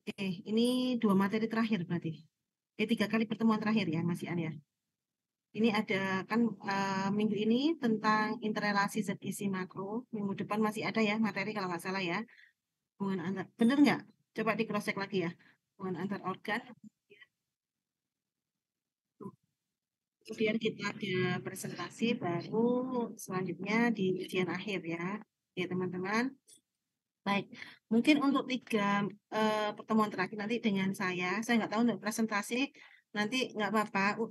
Oke, ini 2 materi terakhir berarti. 3 kali pertemuan terakhir ya, Mas Ian ya. Ini ada kan minggu ini tentang interrelasi zat gizi makro. Minggu depan masih ada ya materi kalau nggak salah ya. Hubungan antar, bener nggak? Coba di cross check lagi ya. Hubungan antar organ. Kemudian kita ada presentasi baru selanjutnya di ujian akhir ya. Ya teman-teman. Baik, mungkin untuk 3 pertemuan terakhir nanti dengan saya nggak tahu untuk presentasi nanti nggak apa-apa,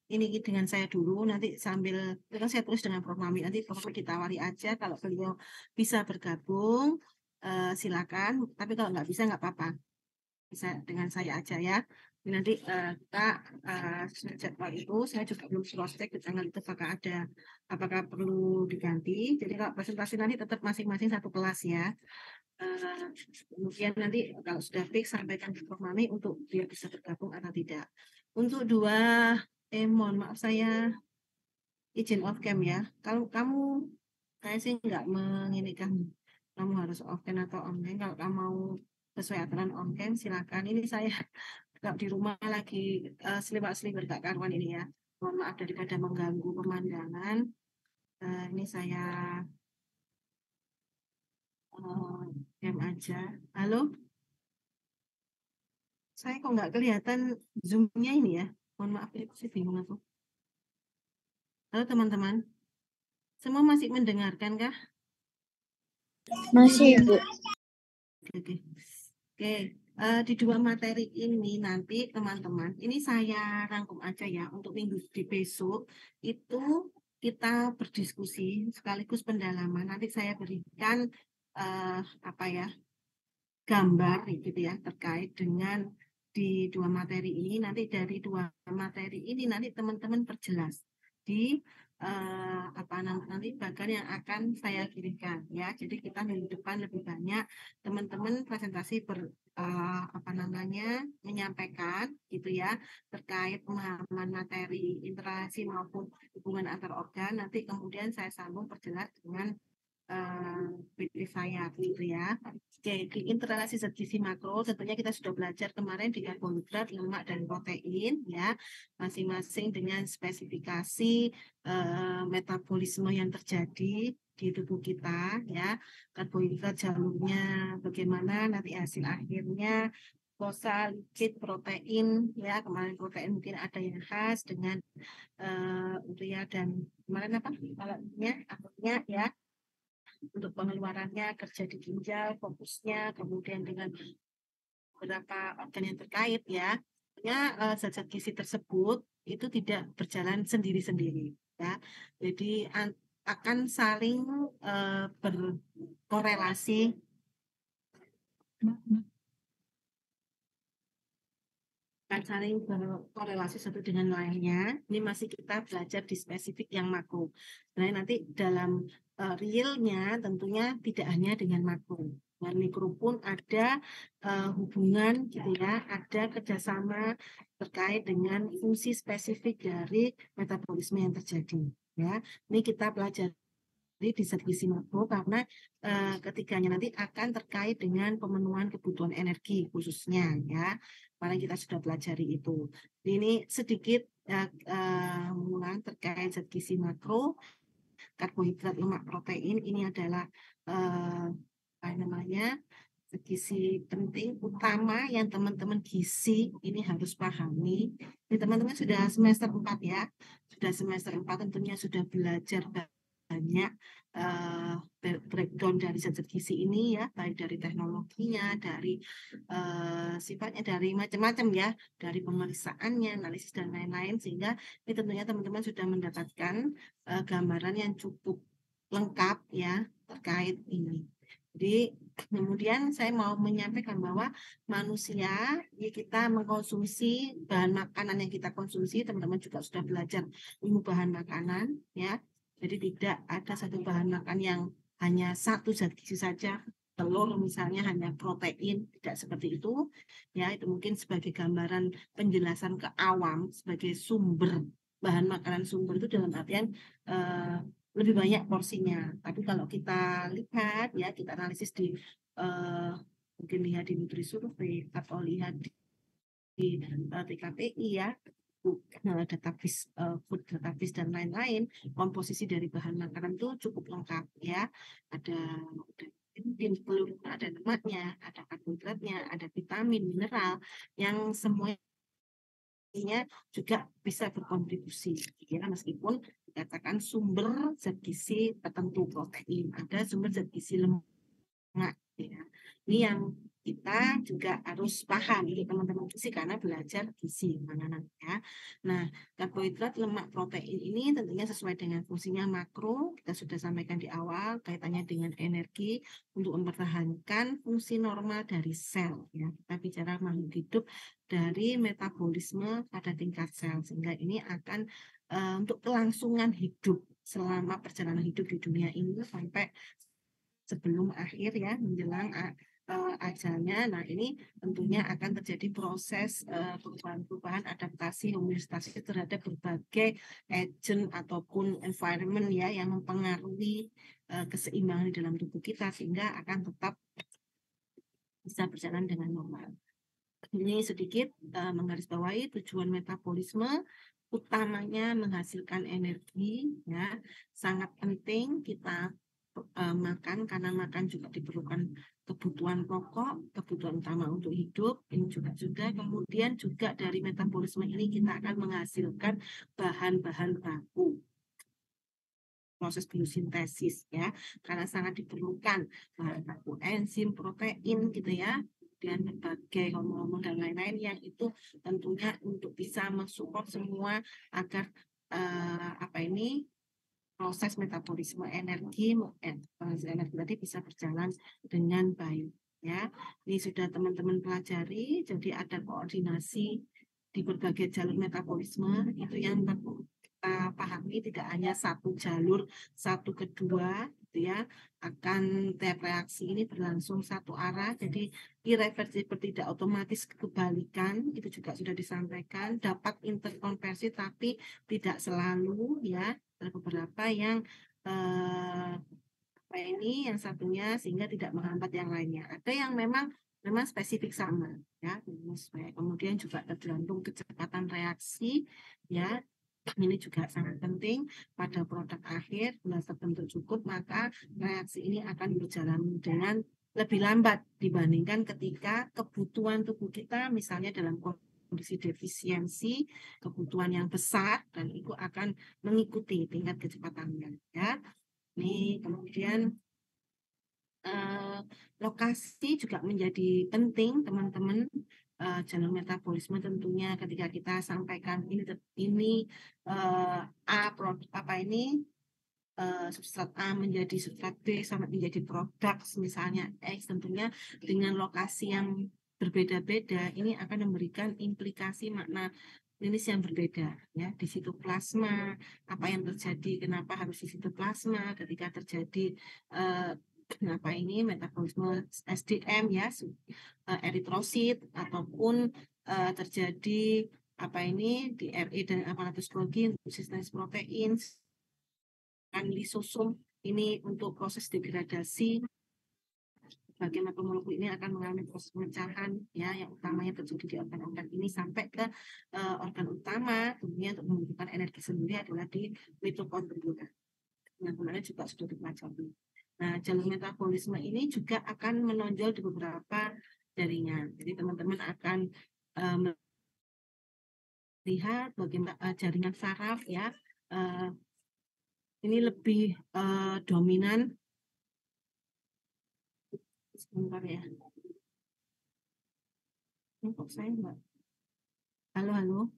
ini dengan saya dulu nanti sambil itu kan saya tulis dengan Prof. Mami, nanti Prof. Mami ditawari aja kalau beliau bisa bergabung, silakan, tapi kalau nggak bisa nggak apa-apa, bisa dengan saya aja ya. Nanti kita jadwal itu saya juga belum cross check di tanggal itu apakah perlu diganti. Jadi kalau presentasi nanti tetap masing-masing satu kelas ya. Eh, Kemudian nanti kalau sudah fix sampaikan ke Prof. Mami untuk dia bisa bergabung atau tidak. Untuk mohon maaf saya izin off cam ya. Kalau kamu, saya sih nggak menginginkan kamu harus off cam atau on cam. Kalau kamu mau sesuai aturan on cam silakan. Ini saya kalau di rumah lagi selibak-selibak gak karuan ini ya. Mohon maaf daripada mengganggu pemandangan. Ini saya cam aja. Halo? Saya kok nggak kelihatan zoom-nya ini ya. Mohon maaf, itu sih bingung aku. Halo teman-teman, semua masih mendengarkan kah? Masih, Bu. Oke. Oke, di 2 materi ini nanti teman-teman, ini saya rangkum aja ya untuk minggu di besok itu kita berdiskusi sekaligus pendalaman. Nanti saya berikan apa ya gambar gitu ya terkait dengan di 2 materi ini. Nanti dari 2 materi ini nanti teman-teman perjelas di apa nanti bagian yang akan saya kirimkan ya. Jadi kita minggu depan lebih banyak teman-teman presentasi apa namanya menyampaikan gitu ya terkait pemahaman materi interaksi maupun hubungan antar organ. Nanti kemudian saya sambung perjelas dengan PT saya gitu ya. Oke, di interrelasi zat gizi makro tentunya kita sudah belajar kemarin di karbohidrat, lemak dan protein ya, masing-masing dengan spesifikasi metabolisme yang terjadi di tubuh kita ya. Karbohidrat jalurnya bagaimana, nanti hasil akhirnya glukosa, lipid, protein ya. Kemarin protein mungkin ada yang khas dengan urea dan kemarin apa? Akhirnya ya untuk pengeluarannya, kerja di ginjal, fokusnya, kemudian dengan beberapa organ yang terkait ya. Ya, zat-zat gizi tersebut itu tidak berjalan sendiri-sendiri ya. Jadi akan saling berkorelasi akan saling berkorelasi satu dengan lainnya. Ini masih kita belajar di spesifik yang makro. Nah, nanti dalam realnya tentunya tidak hanya dengan makro. Dengan mikro pun ada hubungan gitu ya, ada kerjasama terkait dengan fungsi spesifik dari metabolisme yang terjadi. Ya, ini kita pelajari di zat gizi makro karena ketiganya nanti akan terkait dengan pemenuhan kebutuhan energi khususnya ya. Kemarin kita sudah pelajari itu. Ini sedikit mengulang terkait zat gizi makro, karbohidrat, lemak, protein. Ini adalah apa namanya zat gizi penting utama yang teman-teman gizi ini harus pahami. Ini teman-teman sudah semester 4 ya. Sudah semester 4 tentunya sudah belajar banyak breakdown dari zat gizi ini ya, baik dari teknologinya, dari sifatnya, dari macam-macam ya, dari pemeriksaannya, analisis dan lain-lain, sehingga ini tentunya teman-teman sudah mendapatkan gambaran yang cukup lengkap ya terkait ini. Jadi kemudian saya mau menyampaikan bahwa manusia ya kita mengkonsumsi bahan makanan yang kita konsumsi, teman-teman juga sudah belajar ilmu bahan makanan ya. Jadi tidak ada satu bahan makan yang hanya satu zat gizi saja, telur misalnya hanya protein, tidak seperti itu. Ya, itu mungkin sebagai gambaran penjelasan ke awam sebagai sumber bahan makanan sumber itu dalam artian lebih banyak porsinya. Tapi kalau kita lihat ya, kita analisis di mungkin lihat di Nutrisurvey atau lihat di TKPI ya, database, food database dan lain-lain, komposisi dari bahan makanan itu cukup lengkap ya. Ada ada lemaknya, ada karbohidratnya, ada vitamin, mineral yang semuanya juga bisa berkontribusi ya, meskipun dikatakan sumber zat gizi tertentu protein, ada sumber zat gizi lemak ya. Ini yang kita juga harus paham untuk teman-teman gizi karena belajar gizi mana ya. Nah, karbohidrat, lemak, protein ini tentunya sesuai dengan fungsinya makro. Kita sudah sampaikan di awal kaitannya dengan energi untuk mempertahankan fungsi normal dari sel ya. Kita bicara makhluk hidup dari metabolisme pada tingkat sel, sehingga ini akan untuk kelangsungan hidup selama perjalanan hidup di dunia ini sampai sebelum akhir ya, menjelang ajalnya. Nah, ini tentunya akan terjadi proses perubahan-perubahan adaptasi homeostasi terhadap berbagai agent ataupun environment ya yang mempengaruhi keseimbangan di dalam tubuh kita, sehingga akan tetap bisa berjalan dengan normal. Ini sedikit menggarisbawahi tujuan metabolisme utamanya menghasilkan energi ya, sangat penting kita makan, karena makan juga diperlukan kebutuhan pokok, kebutuhan utama untuk hidup. Ini juga kemudian juga dari metabolisme ini kita akan menghasilkan bahan-bahan baku, proses biosintesis ya, karena sangat diperlukan bahan baku enzim, protein gitu ya, kemudian berbagai hormon dan lain-lain yang itu tentunya untuk bisa mensupport semua agar proses metabolisme energi tadi bisa berjalan dengan baik ya. Ini sudah teman-teman pelajari, jadi ada koordinasi di berbagai jalur metabolisme itu yang kita pahami, tidak hanya satu jalur satu kedua gitu ya, akan tiap reaksi ini berlangsung satu arah, jadi irreversibel, tidak otomatis kebalikan. Itu juga sudah disampaikan, dapat interkonversi tapi tidak selalu ya. Ada beberapa yang yang satunya sehingga tidak menghambat yang lainnya. Ada yang memang spesifik sama ya. Kemudian juga tergantung kecepatan reaksi ya. Ini juga sangat penting pada produk akhir. Bila terbentuk cukup, maka reaksi ini akan berjalan dengan lebih lambat dibandingkan ketika kebutuhan tubuh kita misalnya dalam kondisi defisiensi, kebutuhan yang besar, dan itu akan mengikuti tingkat kecepatannya ya. Ini kemudian lokasi juga menjadi penting teman-teman. Jalur metabolisme tentunya ketika kita sampaikan ini substrat A menjadi substrat B sampai menjadi produk misalnya X, tentunya dengan lokasi yang berbeda-beda ini akan memberikan implikasi makna klinis yang berbeda ya. Di sitoplasma apa yang terjadi, kenapa harus di sitoplasma ketika terjadi metabolisme SDM ya, eritrosit, ataupun terjadi di RE dan aparatus Golgi untuk sintesis protein, kan lisosum ini untuk proses degradasi. Bagian makromolekul ini akan mengalami proses pemecahan ya, yang utamanya terjadi di organ-organ ini sampai ke organ utama, tentunya untuk membutuhkan energi sendiri adalah di mitokondria. Nah, kemarin juga sudah dipelajari. Nah, jalur metabolisme ini juga akan menonjol di beberapa jaringan. Jadi teman-teman akan melihat bagaimana jaringan saraf ya. Ini lebih dominan. Sebentar ya. Ini kok saya enggak. Halo, halo.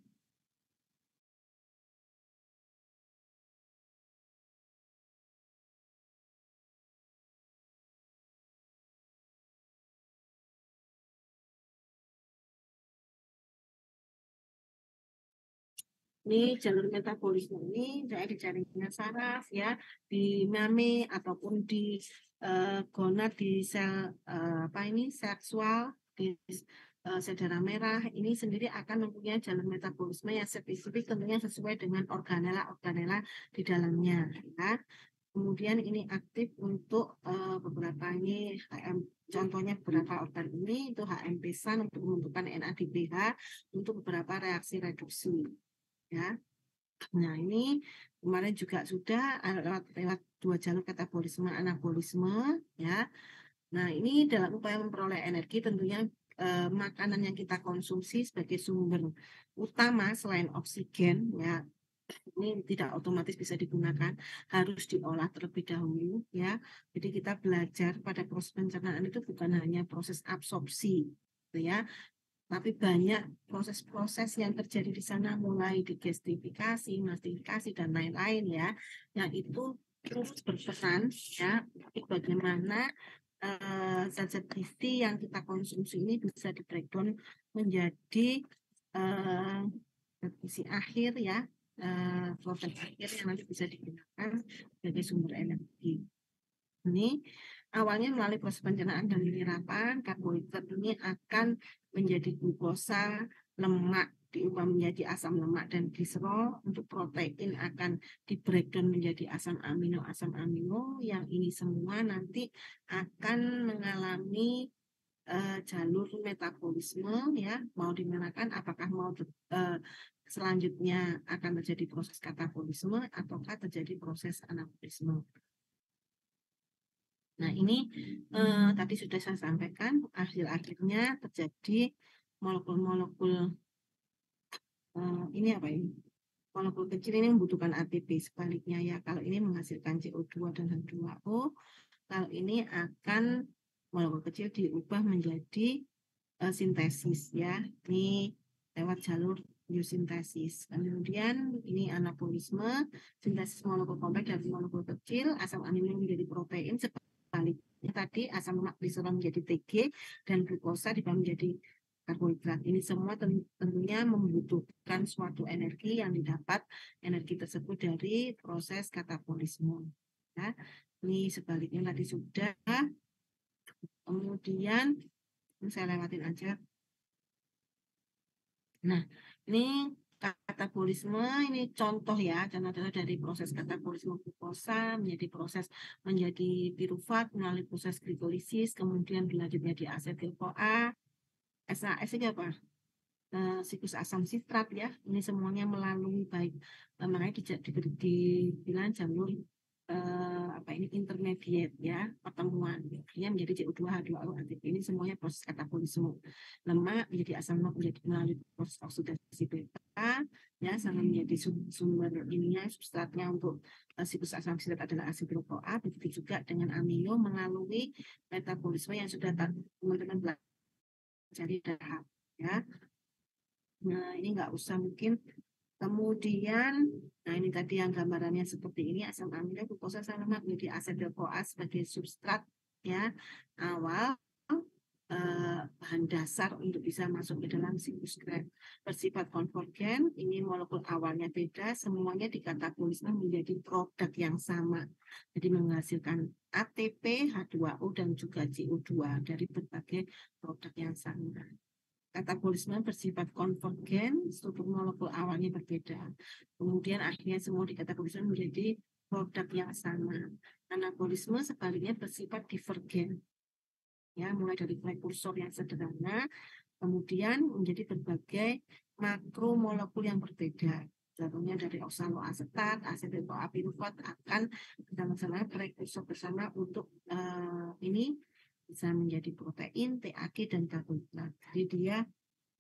Ini jalur metabolisme ini di jaringan saraf ya, di mame ataupun di gonad, di sel seksual, di sel darah merah ini sendiri akan mempunyai jalur metabolisme yang spesifik, tentunya sesuai dengan organela di dalamnya ya. Kemudian ini aktif untuk beberapa ini contohnya beberapa organ ini itu HMP-SAN untuk pembentukan NADPH untuk beberapa reaksi reduksi ya. Nah, ini kemarin juga sudah lewat dua jalur katabolisme anabolisme ya. Nah, ini dalam upaya memperoleh energi tentunya makanan yang kita konsumsi sebagai sumber utama selain oksigen ya, ini tidak otomatis bisa digunakan, harus diolah terlebih dahulu ya. Jadi kita belajar pada proses pencernaan itu bukan hanya proses absorpsi gitu ya, tapi banyak proses-proses yang terjadi di sana mulai digestifikasi, mastifikasi dan lain-lain ya. Yang itu terus berperan ya bagaimana zat-zat gizi yang kita konsumsi ini bisa di breakdown menjadi zat gizi akhir ya, proses akhir yang nanti bisa digunakan sebagai sumber energi. Ini awalnya melalui proses pencernaan dan penyerapan, karbohidrat ini akan menjadi glukosa, lemak diubah menjadi asam lemak dan glycerol. Untuk protein akan di breakdown menjadi asam amino yang ini semua nanti akan mengalami jalur metabolisme ya, mau dimanakan, apakah mau selanjutnya akan terjadi proses katabolisme ataukah terjadi proses anabolisme. Nah, ini tadi sudah saya sampaikan, akhir-akhirnya terjadi molekul-molekul ini apa ini? Molekul kecil ini membutuhkan ATP, sebaliknya ya, kalau ini menghasilkan CO2 dan H2O, kalau ini akan molekul kecil diubah menjadi sintesis ya. Ini lewat jalur biosintesis. Kemudian ini anabolisme, sintesis molekul kompleks dari molekul kecil, asam amino menjadi protein. Sebaliknya tadi asam lemak glycerol menjadi TG dan glukosa dibagi menjadi karbohidrat. Ini semua tentunya membutuhkan suatu energi yang didapat energi tersebut dari proses katabolisme. Ya. Ini sebaliknya tadi sudah. Kemudian saya lewatin aja. Nah, ini katabolisme ini contoh ya, contoh dari proses katabolisme glukosa menjadi proses menjadi pirufat melalui proses glikolisis, kemudian berlanjut menjadi asetil-CoA. SAS ini apa? Siklus asam sitrat ya. Ini semuanya melalui baik makanya dibilang jalur apa ini intermediate ya, pertemuan akhirnya menjadi CO2H2O ATP. Ini semuanya proses katabolisme. Lemak menjadi asam lemak menjadi melalui proses oksidasi beta ya, sama menjadi sumber ininya substratnya untuk siklus asam sitrat adalah asetil-CoA. Begitu juga dengan amino melalui metabolisme yang sudah teman-teman pelajari tahap ya. Nah, ini nggak usah mungkin. Kemudian, nah ini tadi yang gambarannya seperti ini, asam amino, glukosa, asam lemak menjadi asetil-CoA sebagai substrat ya awal bahan dasar untuk bisa masuk ke dalam siklus Krebs. Bersifat konvergen, ini molekul awalnya beda, semuanya dikatabolisme menjadi produk yang sama. Jadi menghasilkan ATP, H2O dan juga CO2 dari berbagai produk yang sama. Katabolisme bersifat konvergen, struktur molekul awalnya berbeda. Kemudian akhirnya semua dikatabolisme menjadi produk yang sama. Anabolisme sebaliknya bersifat divergen. Ya, mulai dari prekursor yang sederhana, kemudian menjadi berbagai makromolekul yang berbeda. Contohnya dari oksaloasetat, asetil-CoA pirufat akan bersama-sama prekursor bersama untuk ini bisa menjadi protein, TAG, dan karbohidrat. Jadi dia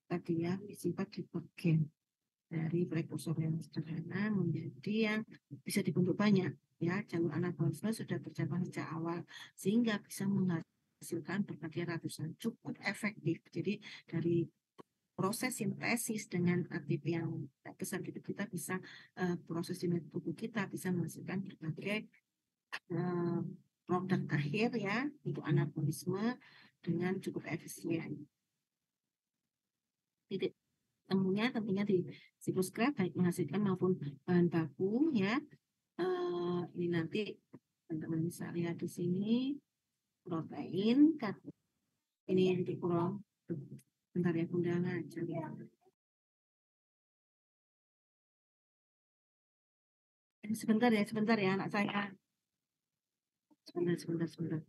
tadi ya bersifat divergen dari prekursor yang sederhana menjadi yang bisa dibentuk banyak ya. Jalur anabolisme sudah berjalan sejak awal sehingga bisa menghasilkan berbagai ratusan, cukup efektif. Jadi dari proses sintesis dengan ATP yang besar itu kita bisa proses di tubuh kita bisa menghasilkan berbagai produk akhir ya untuk anabolisme dengan cukup efisien. Titik temunya tentunya di siklus Krebs baik menghasilkan maupun bahan baku ya. Ini nanti teman-teman bisa lihat di sini protein ini yang dikurang bentar ya Bunda ngajar ya. Sebentar ya anak saya. Sebentar.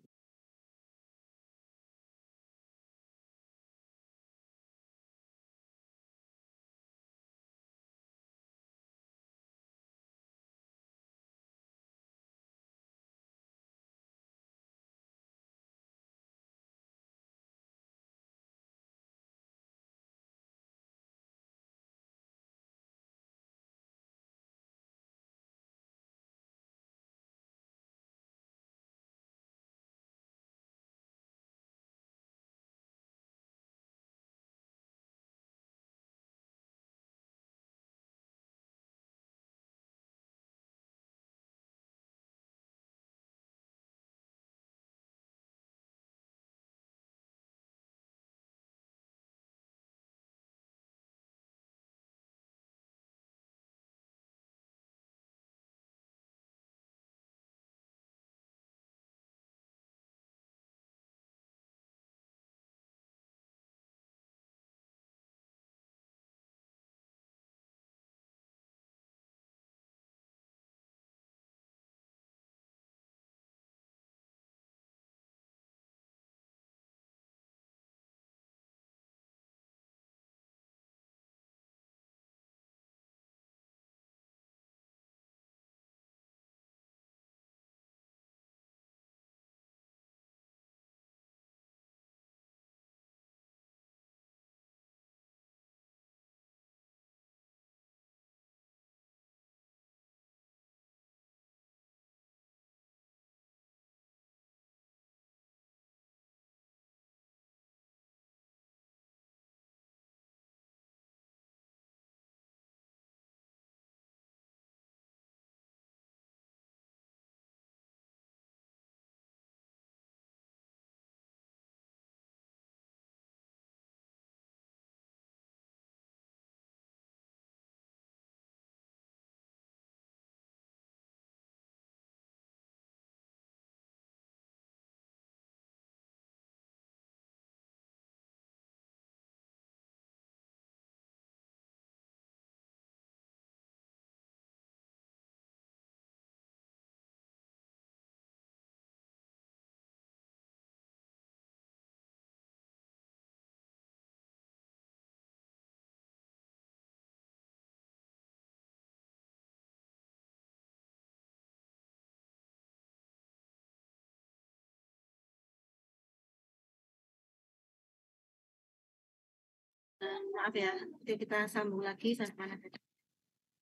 Maaf ya, nanti kita sambung lagi sampai mana tadi.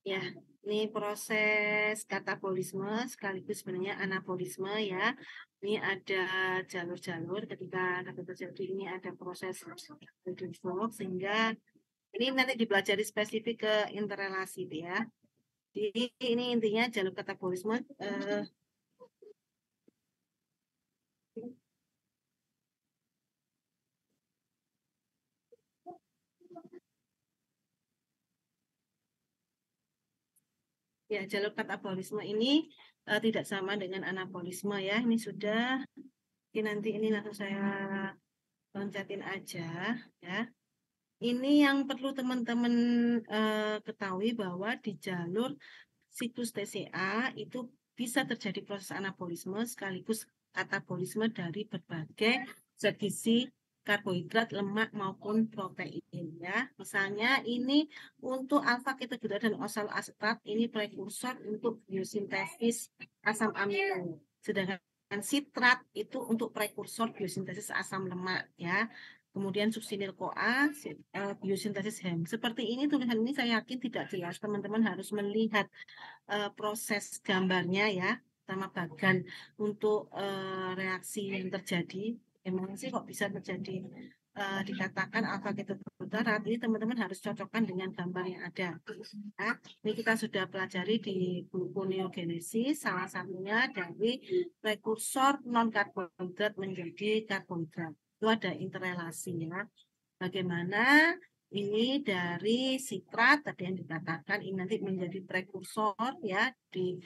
Ya, ini proses katabolisme sekaligus sebenarnya anabolisme ya. Ini ada jalur-jalur ketika kata terjadi ini ada proses building block sehingga ini nanti dipelajari spesifik ke interrelasi ya. Jadi ini intinya jalur katabolisme ya, jalur katabolisme ini tidak sama dengan anabolisme ya. Ini sudah, nanti ini langsung saya loncatin aja ya. Ini yang perlu teman-teman ketahui bahwa di jalur siklus TCA itu bisa terjadi proses anabolisme sekaligus katabolisme dari berbagai zat gizi, karbohidrat, lemak maupun protein ya. Misalnya ini untuk alfa ketoglutarate dan oksaloasetat ini prekursor untuk biosintesis asam amino. Sedangkan sitrat itu untuk prekursor biosintesis asam lemak ya. Kemudian suksinil CoA, biosintesis HEM. Seperti ini tulisan ini saya yakin tidak jelas. Teman-teman harus melihat proses gambarnya ya, sama bagan untuk reaksi yang terjadi. Emang sih kok bisa terjadi dikatakan alfa ketoglutarate, ini teman-teman harus cocokkan dengan gambar yang ada. Nah, ini kita sudah pelajari di gluconeogenesis, salah satunya dari prekursor non karbohidrat menjadi karbohidrat. Itu ada interrelasi ya. Bagaimana ini dari sitrat tadi yang dikatakan ini nanti menjadi prekursor ya di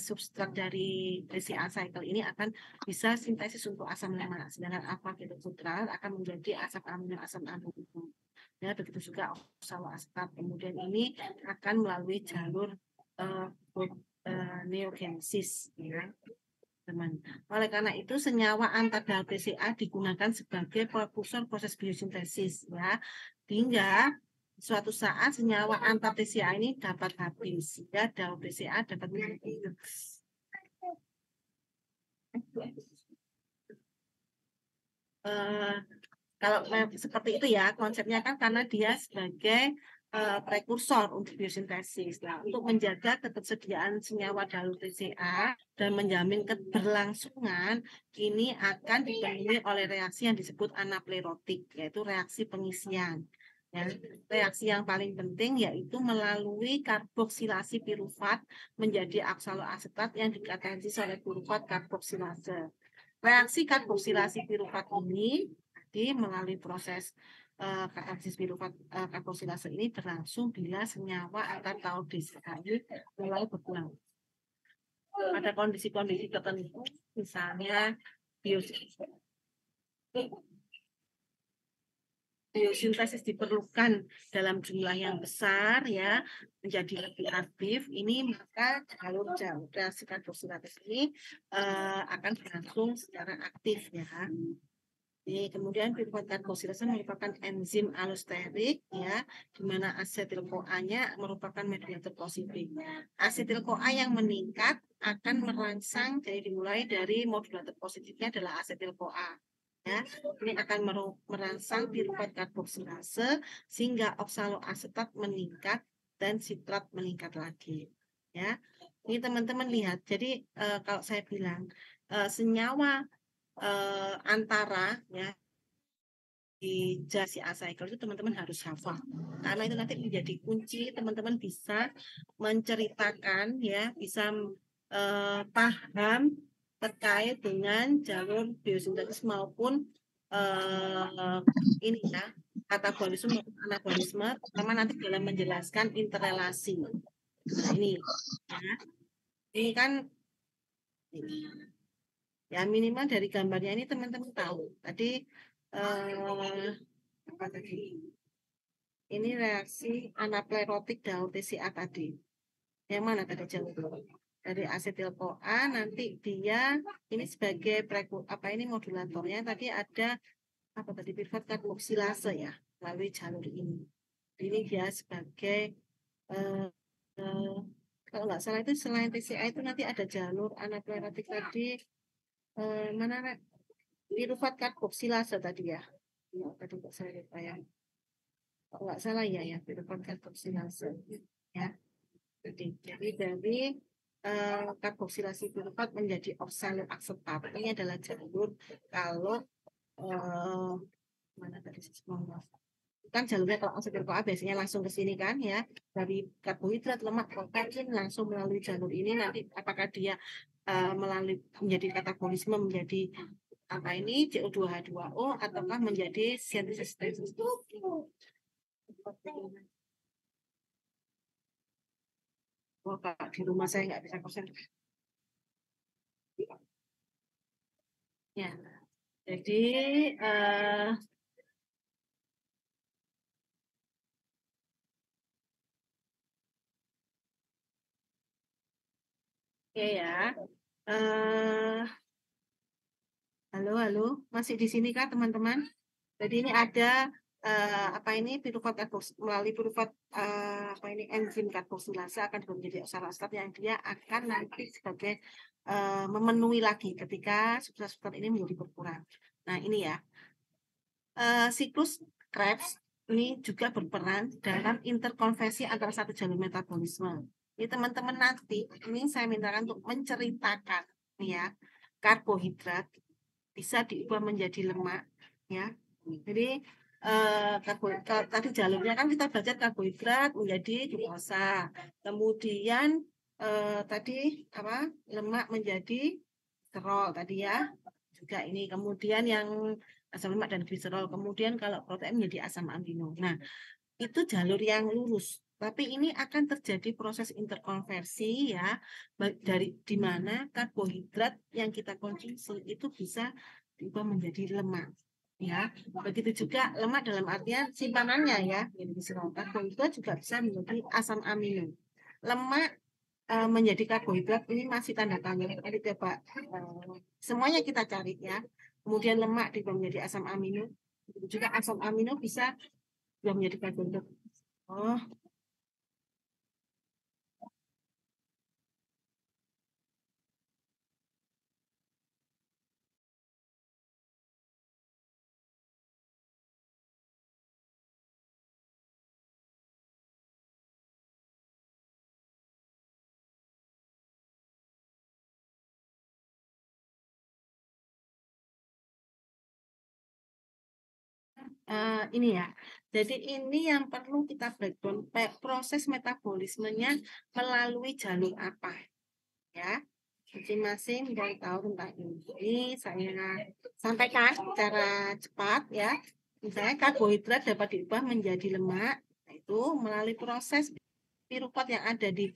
substrat dari BCA cycle ini akan bisa sintesis untuk asam lemak, sedangkan alfa ketoglutarate akan menjadi asam amino. Ya, begitu juga oksaloasetat. Kemudian ini akan melalui jalur neogenesis ya. teman-teman. Oleh karena itu, senyawa antar daun TCA digunakan sebagai prekursor proses biosintesis, ya. Hingga suatu saat senyawa antar TCA ini dapat habis, ya, daun TCA dapat mati. Kalau seperti itu ya konsepnya kan, karena dia sebagai prekursor untuk biosintesis. Nah, untuk menjaga ketersediaan senyawa daun TCA dan menjamin keberlangsungan, ini akan dipenuhi oleh reaksi yang disebut anaplerotik, yaitu reaksi pengisian. Ya, reaksi yang paling penting yaitu melalui karboksilasi pirufat menjadi oksaloasetat yang dikatalisis oleh pirufat karboksilase. Reaksi karboksilasi pirufat ini melalui proses katalisis pirufat karboksilase ini berlangsung bila senyawa antar daun TCA mulai berkurang. Pada kondisi-kondisi tertentu, misalnya biosintesis diperlukan dalam jumlah yang besar, ya, menjadi lebih aktif, ini maka jalur reaksi karboksilase ini akan berlangsung secara aktif, ya. Kemudian pirufat karboksilase merupakan enzim allosterik, ya, di mana asetil-CoA-nya merupakan mediator positif. Asetil-CoA yang meningkat akan merangsang, jadi dimulai dari modulator positifnya adalah asetil-CoA. Ya, ini akan merangsang pirufat karboksilase sehingga oksaloasetat meningkat dan sitrat meningkat lagi. Ya, ini teman-teman lihat. Jadi kalau saya bilang senyawa antara, ya, di jasi acycle itu teman-teman harus hafal, karena itu nanti menjadi kunci teman-teman bisa menceritakan, ya, bisa paham terkait dengan jalur biosintesis maupun ini, ya, katabolisme maupun anabolisme, terutama nanti dalam menjelaskan interrelasi. Nah, ini, ya, ini kan ini. Ya, minimal dari gambarnya ini teman-teman tahu. Tadi apa tadi? Ini reaksi anaplerotik daun TCA tadi. Yang mana tadi jalur? Dari asetil-CoA nanti dia ini sebagai ini modulatornya tadi ada apa tadi, pirufat karboksilase, ya, melalui jalur ini. Ini dia sebagai kalau nggak salah itu selain TCA itu nanti ada jalur anaplerotik tadi. Mana pirufat karboksilase tadi, ya. Tadi kok saya lupa, ya. Kalau nggak salah ya pirufat karboksilase, ya. Jadi dari karboksilasi pirufat menjadi oksaloasetat ini adalah jalur kalau mana tadi kan jalurnya kalau asetil-CoA biasanya langsung ke sini kan, ya, dari karbohidrat, lemak, protein langsung melalui jalur ini, nanti apakah dia melalui menjadi katabolisme menjadi apa ini CO2H2O ataukah menjadi sintesis. Oh, Kak, di rumah saya nggak bisa konsentrasi. Ya, jadi oke, ya. Halo, masih di sini kah teman-teman? Jadi ini ada apa ini pirufat melalui pirufat apa ini enzim karboksilase akan menjadi oksaloasetat yang dia akan nanti sebagai memenuhi lagi ketika substrat ini menjadi berkurang. Nah, ini, ya, siklus Krebs ini juga berperan dalam interkonversi antara satu jalur metabolisme. Ini teman-teman nanti ini saya mintakan untuk menceritakan, ya, karbohidrat bisa diubah menjadi lemak, ya. Jadi tadi jalurnya kan kita belajar karbohidrat menjadi glukosa, kemudian tadi apa, lemak menjadi kolesterol tadi, ya, juga ini, kemudian yang asam lemak dan gliserol, kemudian kalau protein menjadi asam amino. Nah, itu jalur yang lurus. Tapi ini akan terjadi proses interkonversi, ya, dari di mana karbohidrat yang kita konsumsi itu bisa diubah menjadi lemak, ya. Begitu juga lemak dalam artian simpanannya, ya, karbohidrat juga bisa menjadi asam amino. Lemak menjadi karbohidrat ini masih tanda tanya. Jadi coba semuanya kita cari ya. Kemudian lemak diubah menjadi asam amino. Juga asam amino bisa diubah menjadi karbohidrat. Oh, ini ya. Jadi ini yang perlu kita breakdown proses metabolismenya melalui jalur apa ya. Masing-masing dari tahu tentang ini saya sampaikan secara cepat ya. Misalnya karbohidrat dapat diubah menjadi lemak, itu melalui proses piruvat yang ada di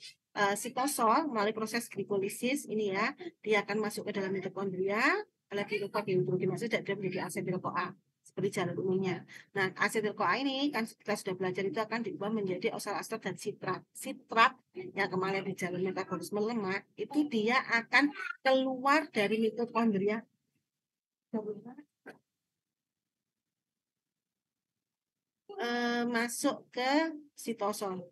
sitosol melalui proses glikolisis ini ya, dia akan masuk ke dalam mitokondria, oleh piruvat dihidrogenase dan dia menjadi asetil-CoA seperti jalan umumnya. Nah, asetil-CoA ini kan kita sudah belajar itu akan diubah menjadi oksalasetat dan sitrat. Sitrat yang kemarin di jalan metabolisme lemak itu dia akan keluar dari mitokondria masuk ke sitosol.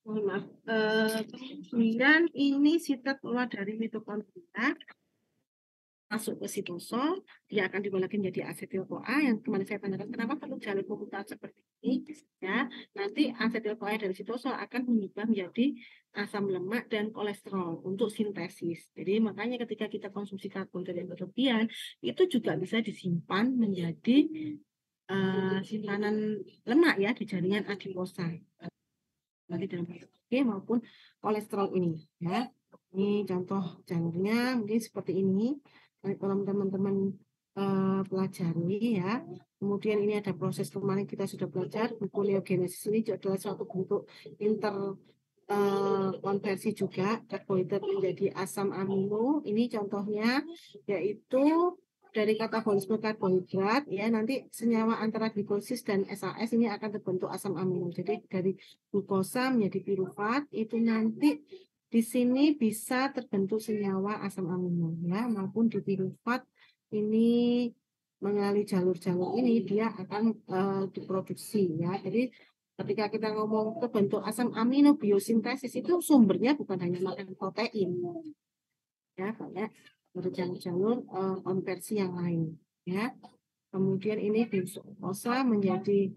Mohon maaf. Kemudian ini sitrat keluar dari mitokondria masuk ke sitosol, dia akan diubah lagi menjadi asetil-CoA yang kemarin saya tanyakan kenapa perlu jalur pemutaran seperti ini ya. Nanti asetil-CoA dari sitosol akan mengubah menjadi asam lemak dan kolesterol untuk sintesis. Jadi makanya ketika kita konsumsi karbohidrat yang berlebihan itu juga bisa disimpan menjadi simpanan lemak ya di jaringan adiposa nanti dalam oke maupun kolesterol ini ya. Ini contoh jalurnya mungkin seperti ini. Kalau teman-teman pelajari ya. Kemudian ini ada proses kemarin kita sudah belajar gluconeogenesis ini adalah suatu bentuk inter konversi juga karbohidrat menjadi asam amino. Ini contohnya yaitu dari katabolisme karbohidrat ya nanti senyawa antara glikolisis dan SAS ini akan terbentuk asam amino. Jadi dari glukosa menjadi piruvat itu nanti di sini bisa terbentuk senyawa asam amino ya maupun di piruvat ini melalui jalur-jalur ini dia akan diproduksi ya. Jadi ketika kita ngomong terbentuk asam amino biosintesis itu sumbernya bukan hanya makan protein ya banyak jalur-jalur konversi yang lain ya. Kemudian ini glukosa menjadi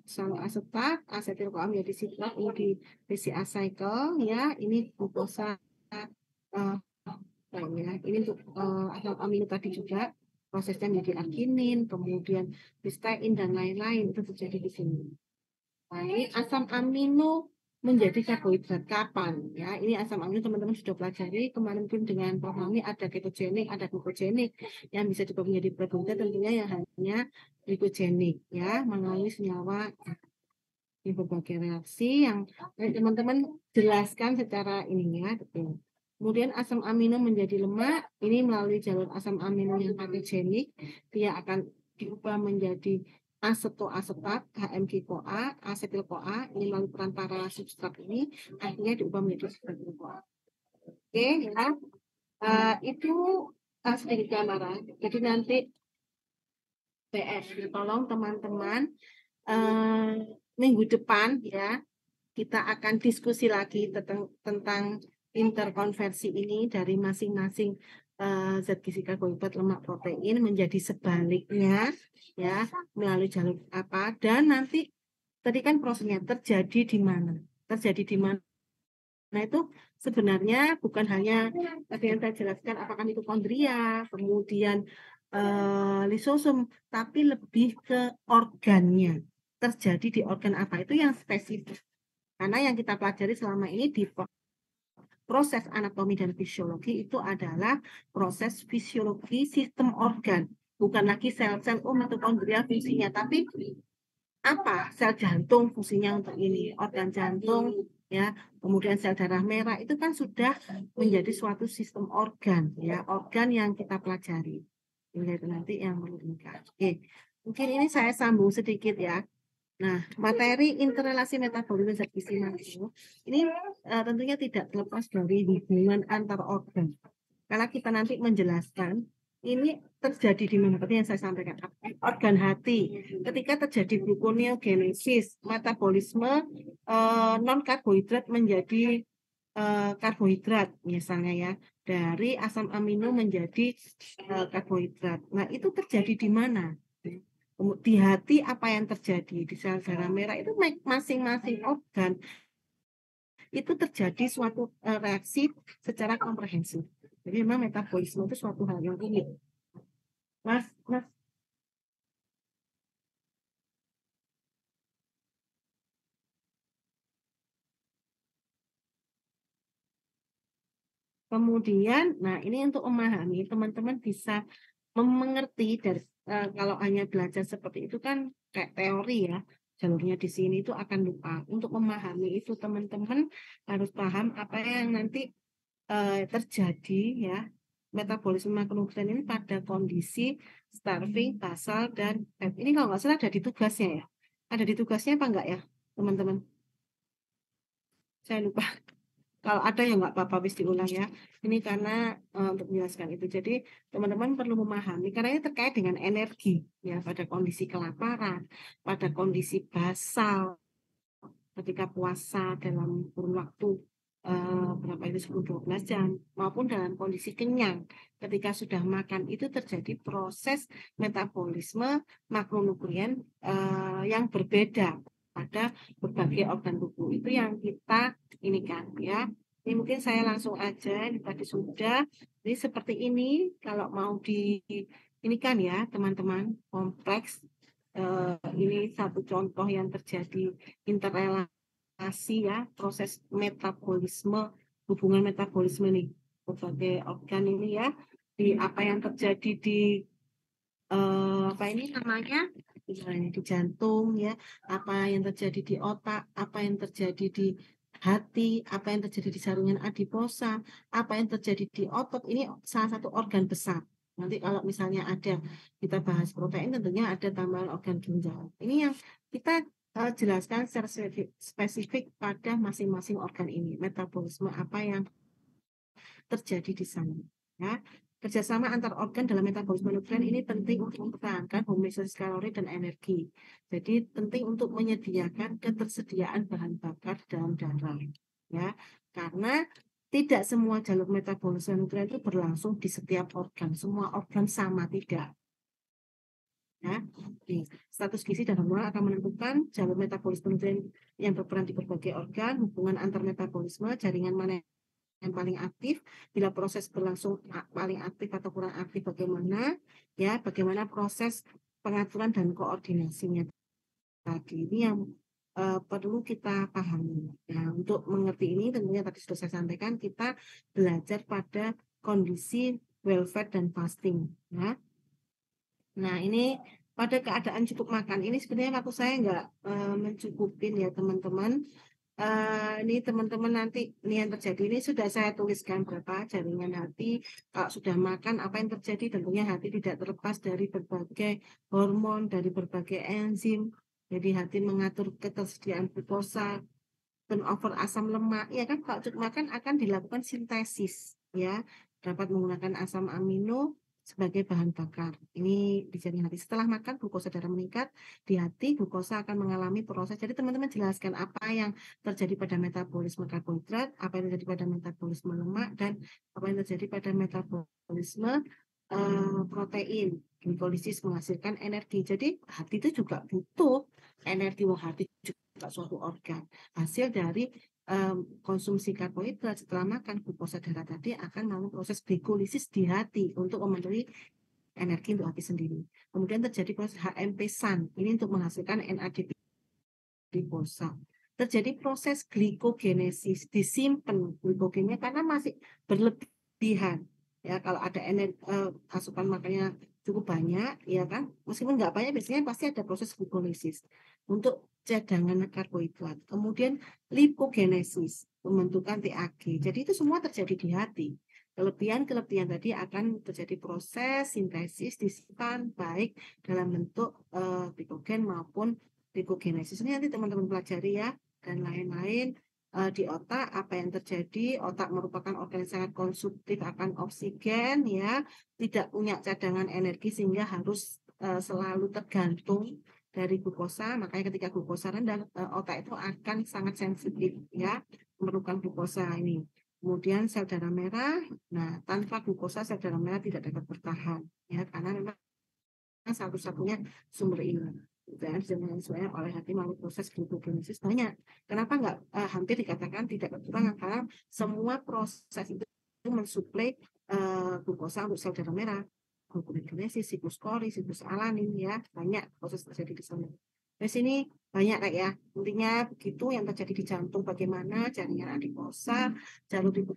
sel asetat, asetil-CoA menjadi sitrat ini di PCA cycle ya. Ini glukosa ya. Ini untuk asam amino tadi juga prosesnya menjadi arginin, kemudian cystein dan lain-lain itu terjadi di sini. Nah, ini asam amino menjadi karbohidrat kapan ya? Ini asam amino teman-teman sudah pelajari kemarin pun dengan Prof. Mami ada ketogenik, ada glukogenik yang bisa dibuat menjadi karbohidrat tentunya yang hanya glikogenik ya melalui senyawa di berbagai reaksi yang teman-teman jelaskan secara ini ya. Kemudian asam amino menjadi lemak ini melalui jalur asam amino yang ketogenik dia akan diubah menjadi asetoasetat, HMG-CoA, asetil-CoA ini melalui perantara substrat ini akhirnya diubah menjadi asetil-CoA. Oke ya, itu sedikit gambaran. Jadi nanti PS, tolong teman-teman minggu depan ya kita akan diskusi lagi tentang interkonversi ini dari masing-masing zat gizi karbohidrat lemak protein menjadi sebaliknya ya melalui jalur apa dan nanti tadi kan prosesnya terjadi di mana nah itu sebenarnya bukan hanya tadi yang saya jelaskan apakah mitokondria kemudian lisosom tapi lebih ke organnya terjadi di organ apa itu yang spesifik karena yang kita pelajari selama ini di proses anatomi dan fisiologi itu adalah proses fisiologi sistem organ, bukan lagi sel-sel mitokondria fungsinya, tapi apa sel jantung fungsinya untuk ini, organ jantung, ya, kemudian sel darah merah itu kan sudah menjadi suatu sistem organ, ya, organ yang kita pelajari. Ini nanti yang meningkat. Oke, mungkin ini saya sambung sedikit ya. Nah, materi interrelasi metabolisme zat gizi makro ini tentunya tidak terlepas dari hubungan antar organ. Karena kita nanti menjelaskan ini terjadi di mana seperti yang saya sampaikan, organ hati ketika terjadi gluconeogenesis, metabolisme non karbohidrat menjadi karbohidrat misalnya ya, dari asam amino menjadi karbohidrat. Nah, itu terjadi di mana? Di hati apa yang terjadi di sel darah merah itu masing-masing organ itu terjadi suatu reaksi secara komprehensif. Jadi memang metabolisme itu suatu hal yang unik. Mas, kemudian, nah ini untuk memahami, teman-teman bisa mengerti dari kalau hanya belajar seperti itu kan kayak teori ya, jalurnya di sini itu akan lupa. Untuk memahami itu teman-teman harus paham apa yang nanti terjadi ya, metabolisme makronutrien ini pada kondisi starving, basal, dan fat. Ini kalau nggak salah ada di tugasnya ya. Ada di tugasnya apa enggak ya, teman-teman? Saya lupa. Kalau ada ya nggak apa-apa, habis diulang ya. Ini karena untuk menjelaskan itu. Jadi teman-teman perlu memahami karena ini terkait dengan energi ya pada kondisi kelaparan, pada kondisi basal ketika puasa dalam kurun waktu berapa itu 10-12 jam maupun dalam kondisi kenyang ketika sudah makan itu terjadi proses metabolisme makronutrien yang berbeda pada berbagai organ tubuh itu yang kita ini kan ya. Ini mungkin saya langsung aja, ini tadi sudah. Ini seperti ini, kalau mau di ini kan ya teman-teman, kompleks. Ini satu contoh yang terjadi interrelasi ya, proses metabolisme, hubungan metabolisme nih, berbagai organ ini ya, di apa yang terjadi di apa ini namanya, misalnya di jantung ya, apa yang terjadi di otak, apa yang terjadi di hati, apa yang terjadi di jaringan adiposa, apa yang terjadi di otot, ini salah satu organ besar. Nanti kalau misalnya ada kita bahas protein, tentunya ada tambahan organ ginjal. Ini yang kita jelaskan secara spesifik pada masing-masing organ ini, metabolisme apa yang terjadi di sana. Ya. Kerjasama antar organ dalam metabolisme nutrien ini penting untuk mempertahankan homeostasis kalori dan energi. Jadi penting untuk menyediakan ketersediaan bahan bakar dalam darah. Ya, karena tidak semua jalur metabolisme nutrien itu berlangsung di setiap organ. Semua organ sama tidak. Ya, status gizi dan hormonal akan menentukan jalur metabolisme nutrien yang berperan di berbagai organ, hubungan antar metabolisme, jaringan mana yang paling aktif, bila proses berlangsung paling aktif atau kurang aktif bagaimana, ya, bagaimana proses pengaturan dan koordinasinya tadi. Ini yang perlu kita pahami. Nah, untuk mengerti ini tentunya tadi sudah saya sampaikan kita belajar pada kondisi well fed dan fasting, ya. Nah, ini pada keadaan cukup makan ini sebenarnya waktu saya nggak mencukupin ya teman-teman. Ini teman-teman nanti ini yang terjadi ini sudah saya tuliskan berapa jaringan hati kalau sudah makan apa yang terjadi, tentunya hati tidak terlepas dari berbagai hormon, dari berbagai enzim. Jadi hati mengatur ketersediaan glukosa, turnover asam lemak ya kan, kalau cukup makan akan dilakukan sintesis ya, dapat menggunakan asam amino sebagai bahan bakar. Ini di jaringan hati. Setelah makan glukosa darah meningkat di hati, glukosa akan mengalami proses. Jadi teman-teman jelaskan apa yang terjadi pada metabolisme karbohidrat, apa yang terjadi pada metabolisme lemak, dan apa yang terjadi pada metabolisme protein. Glikolisis menghasilkan energi. Jadi hati itu juga butuh energi. Hati juga suatu organ. Hasil dari konsumsi karbohidrat setelah makan, glukosa darah tadi akan melalui proses glikolisis di hati untuk memenuhi energi untuk hati sendiri. Kemudian terjadi proses HMP-SAN, ini untuk menghasilkan NADP glukosa. terjadi proses glikogenesis, disimpan glikogennya karena masih berlebihan. Ya, kalau ada asupan makannya cukup banyak, ya kan, meskipun nggak banyak, biasanya pasti ada proses glikogenesis untuk cadangan karbohidrat. Kemudian lipogenesis, pembentukan TAG. Jadi itu semua terjadi di hati. Kelebihan-kelebihan tadi akan terjadi proses sintesis disimpan baik dalam bentuk glikogen maupun glikogenesis. Ini nanti teman-teman pelajari ya, dan lain-lain. Di otak apa yang terjadi? Otak merupakan organ yang sangat konsumtif akan oksigen, ya, tidak punya cadangan energi sehingga harus selalu tergantung dari glukosa. Makanya ketika glukosa rendah, otak itu akan sangat sensitif, ya, memerlukan glukosa ini. Kemudian sel darah merah, nah tanpa glukosa sel darah merah tidak dapat bertahan, ya, karena memang satu-satunya sumber ini. Dan sesuai oleh hati melalui proses glikogenesis banyak. Kenapa nggak hampir dikatakan tidak kekurangan? Karena semua proses itu mensuplai glukosa untuk sel darah merah. Glukogenesis, siklus Cori, siklus alanin, ya, banyak proses terjadi di sana. Di sini banyak kayak ya, intinya begitu yang terjadi di jantung, bagaimana jaringan adiposa, jalur di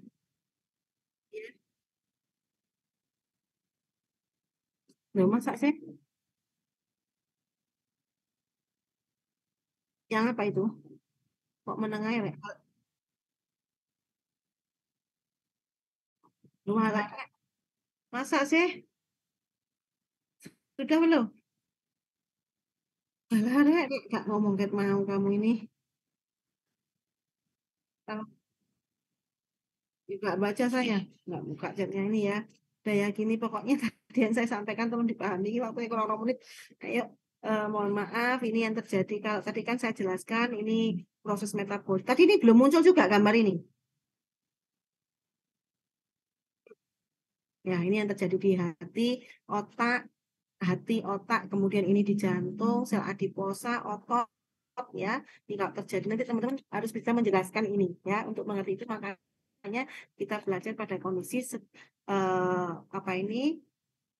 Loh, masa sih? Yang apa itu? Kok menengah ya? Rek? Lu malah, masa sih? Sudah belum? Alah, Rek, nggak ngomong kayak mau kamu ini. Kalau nggak baca saya, nggak buka chatnya ini ya. Udah ya gini pokoknya tadi yang saya sampaikan tolong dipahami. Waktu kurang 2 menit. Ayo, mohon maaf ini yang terjadi. Kalau tadi kan saya jelaskan ini proses metabolik. Tadi ini belum muncul juga gambar ini. Ya, ini yang terjadi di hati, otak, kemudian ini di jantung, sel adiposa, otot, ya. Ini kalau terjadi nanti teman-teman harus bisa menjelaskan ini, ya. Untuk mengerti itu makanya kita belajar pada kondisi apa ini,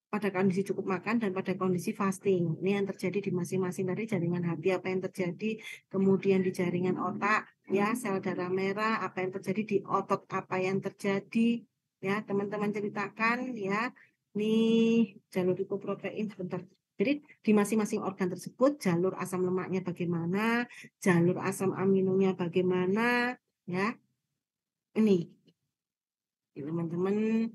pada kondisi cukup makan dan pada kondisi fasting. Ini yang terjadi di masing-masing dari jaringan hati, apa yang terjadi, kemudian di jaringan otak, ya, sel darah merah, apa yang terjadi di otot, apa yang terjadi, ya, teman-teman ceritakan, ya. Nih, jalur lipoprotein sebentar. Jadi di masing-masing organ tersebut jalur asam lemaknya bagaimana, jalur asam aminonya bagaimana, ya. Ini teman-teman,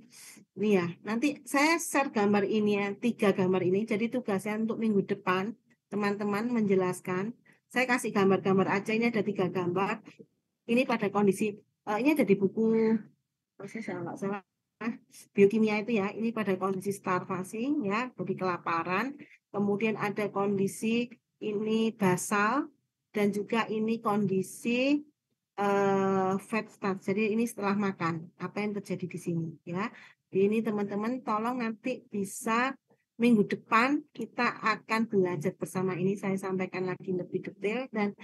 ini ya, nanti saya share gambar ini ya, 3 gambar ini. Jadi tugasnya untuk minggu depan, teman-teman menjelaskan. Saya kasih gambar-gambar aja, ini ada 3 gambar. Ini pada kondisi, ini ada di buku, saya nggak salah, biokimia itu ya, ini pada kondisi starvation, ya, jadi kelaparan. Kemudian ada kondisi ini basal, dan juga ini kondisi fat start. Jadi ini setelah makan, apa yang terjadi di sini, ya. Ini teman-teman tolong nanti bisa minggu depan kita akan belajar bersama ini. Saya sampaikan lagi lebih detail dan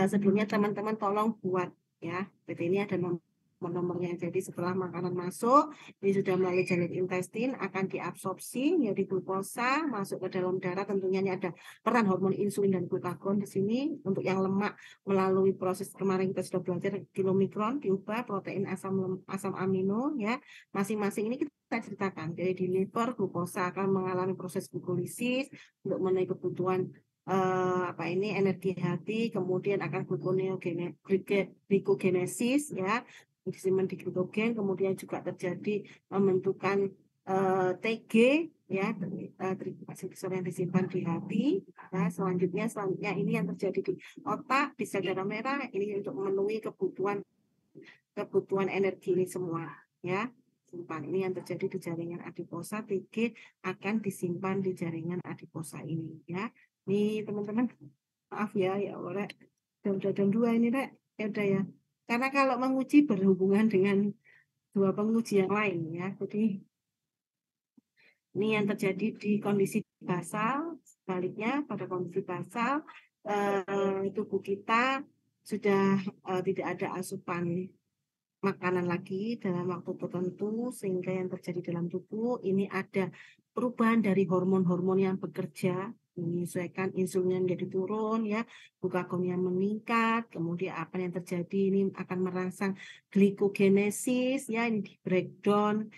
sebelumnya teman-teman tolong buat, ya. Berarti ini ada nomor-nomornya. Jadi setelah makanan masuk, ini sudah melalui jalur intestin, akan diabsorpsi menjadi glukosa, masuk ke dalam darah. Tentunya ini ada peran hormon insulin dan glukagon di sini. Untuk yang lemak, melalui proses kemarin kita sudah belajar kilomikron diubah protein asam amino, ya, masing-masing ini kita ceritakan. Jadi di liver glukosa akan mengalami proses glikolisis untuk memenuhi kebutuhan apa ini energi hati, kemudian akan glikogenesis, ya, disimpan di glikogen, kemudian juga terjadi pembentukan TG, ya, triglycerida yang disimpan di hati. Ya, selanjutnya ini yang terjadi di otak, di sel darah merah, ini untuk memenuhi kebutuhan energi ini semua, ya. Simpan ini yang terjadi di jaringan adiposa, TG akan disimpan di jaringan adiposa ini, ya. Ini teman-teman, maaf ya, ya Allah, udah jam 2 ini, Rek. Ya udah ya. Karena kalau menguji berhubungan dengan 2 penguji yang lain, ya. Jadi ini yang terjadi di kondisi basal, sebaliknya pada kondisi basal tubuh kita sudah tidak ada asupan makanan lagi dalam waktu tertentu, sehingga yang terjadi dalam tubuh ini ada perubahan dari hormon-hormon yang bekerja, menyesuaikan insulinnya menjadi turun ya, glukagonnya meningkat, kemudian apa yang terjadi ini akan merangsang glikogenesis ya, ini di breakdown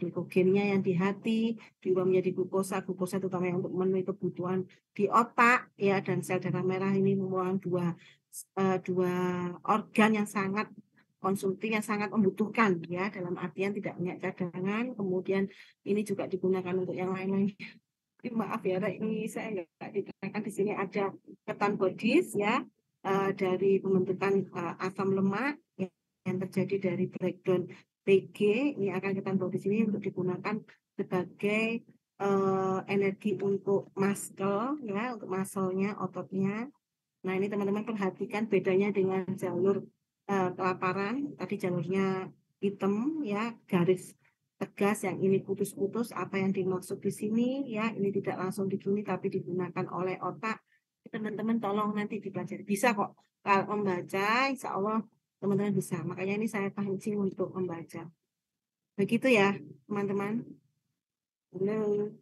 glikogennya yang di hati diubah menjadi glukosa, glukosa terutama yang untuk memenuhi kebutuhan di otak ya, dan sel darah merah ini merupakan dua organ yang sangat konsumtif, yang sangat membutuhkan ya, dalam artian tidak punya cadangan. Kemudian ini juga digunakan untuk yang lain-lain. Maaf ya, ini saya nggak diterangkan di sini ada ketan bodies ya, dari pembentukan asam lemak yang terjadi dari breakdown PG. Ini akan ketan bodies ini untuk digunakan sebagai energi untuk muscle ya, untuk muscle-nya, ototnya. Nah, ini teman-teman perhatikan bedanya dengan jalur kelaparan. Tadi jalurnya hitam ya, garis tegas, yang ini putus-putus. Apa yang dimaksud di sini ya, ini tidak langsung digini tapi digunakan oleh otak. Teman-teman tolong nanti dipelajari. Bisa kok kalau membaca, insya Allah teman-teman bisa. Makanya ini saya pancing untuk membaca. Begitu ya, teman-teman. Halo.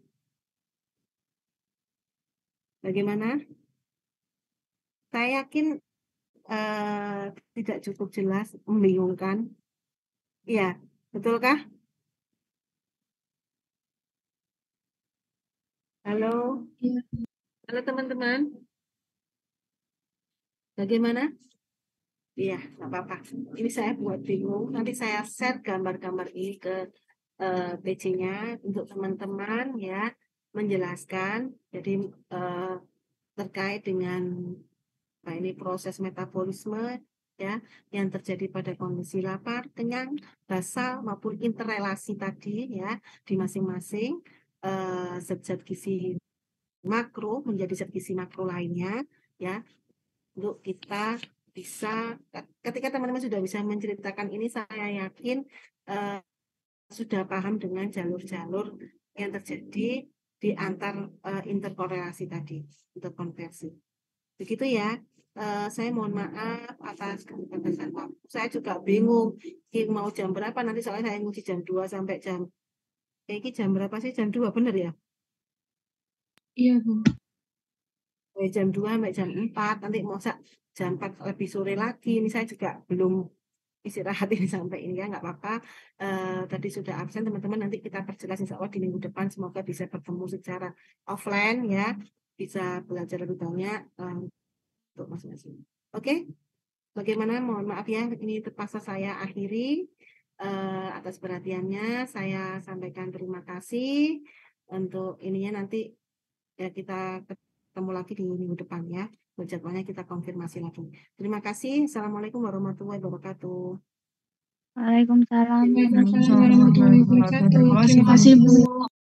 Bagaimana? Saya yakin tidak cukup jelas, membingungkan. Iya, betulkah? Halo, Iya. halo teman-teman. Bagaimana? Iya, nggak apa-apa. Ini saya buat bingung. Nanti saya share gambar-gambar ini ke PC-nya untuk teman-teman ya, menjelaskan. Jadi terkait dengan ini proses metabolisme ya, yang terjadi pada kondisi lapar, kenyang, basal maupun interrelasi tadi ya, di masing-masing zat-zat gizi makro menjadi zat gizi makro lainnya ya, untuk kita bisa, ketika teman-teman sudah bisa menceritakan ini, saya yakin sudah paham dengan jalur-jalur yang terjadi di antar interkorelasi tadi, interkonversi. Begitu ya. Saya mohon maaf atas keterbatasan waktu. Saya juga bingung mau jam berapa nanti, soalnya saya nguji jam 2 sampai jam ini jam berapa sih? Jam 2 bener ya? Iya, Bu. Jam 2 sampai jam 4. Nanti mau jam 4 lebih sore lagi. Ini saya juga belum istirahat ini sampai ini ya, nggak apa-apa. Tadi sudah absen teman-teman, nanti kita perjelas insya Allah di minggu depan, semoga bisa bertemu secara offline ya, bisa belajar lebih banyak untuk masing-masing. Oke, bagaimana? Mohon maaf ya, ini terpaksa saya akhiri. Atas perhatiannya saya sampaikan terima kasih. Untuk ininya nanti ya kita ketemu lagi di minggu depan ya. Jadwalnya kita konfirmasi lagi. Terima kasih. Assalamualaikum warahmatullahi wabarakatuh. Waalaikumsalam. Waalaikumsalam warahmatullahi wabarakatuh. Terima kasih, Bu.